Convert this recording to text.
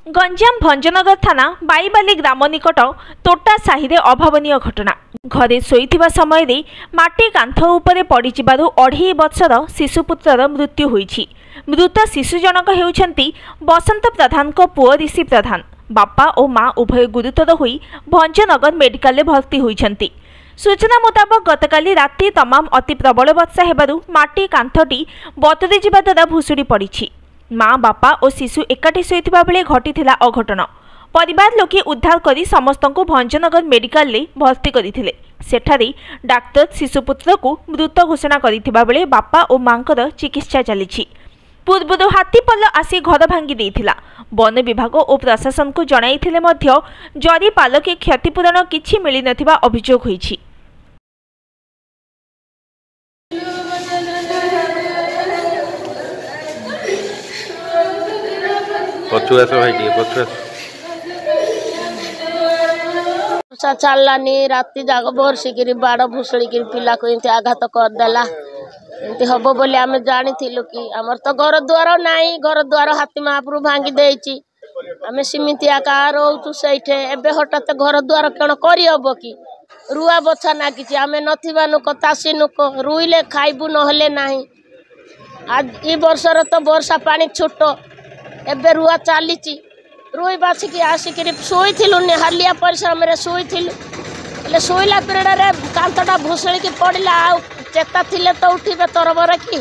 गंजाम भंजनगर थाना बाईबाली ग्राम निकट तोटा साहि अभावनीय घटना। घरे शोइथिबा समय रे माटी कांथ उपरे पड़ी जिबारु 2.5 वर्षर शिशुपुत्रर मृत्यु होईछि। मृत शिशु जनक हेउछन्ति बसंत प्रधान को पुओ ऋषि प्रधान। बापा और माँ उभय गुरुतर होई भंजनगर मेडिकल भर्ती होईछन्ति। सूचना मुताबक गतकाली राति तमाम अति प्रबल वर्षा हेबारु माटी कांथटी बतरी जिबा द्वारा भुसुड़ी पड़िछि। माँ बापा और शिशु एकाठी शोइथिबा बेले घटिथिला अघटन। परिवार लोके उद्धार करी समस्तंकु भंजनगर मेडिकल ले भर्ती करिथिले। सेठारे डाक्टर शिशुपुत्र को मृत घोषणा करिथिबा बेले बापा और मांकर चिकित्सा चलिछि। पूर्वरु हाथीपल आसी घर भांगी देइथिला। वन विभाग और प्रशासन को जणाइथिले मध्य जरी पालके क्षतिपूरण किछि मिली नथिबा अभियोग होईछि। चललानी राति जाग बरसिकी बाड़ भुसुड़ी पिला को इनते आघात करदेला। इनते हम बोले आम जानी कि आमर तो घर द्वार नाई, घर द्वार हाथी महापुर भांगी देछि। आम सिमिति आका रोचु सैठे एबे हठात घर द्वार कण करी हबो कि रुआ बछा नागिछि। आम नथिबा नुक तासी नुक रुइले खाइबु नहले नाही। आज ई वर्षर तो वर्षा पानी छोट एबे रुआ चलीछि। रुई बासिकी आसिकी शोइथिलु हालिया परिश्रम रे शोइथिलु ले शोइला पेड़ रे कांतटा भुसुड़ी की पड़िला। आ चेता थिले तो उठिबे तरबर की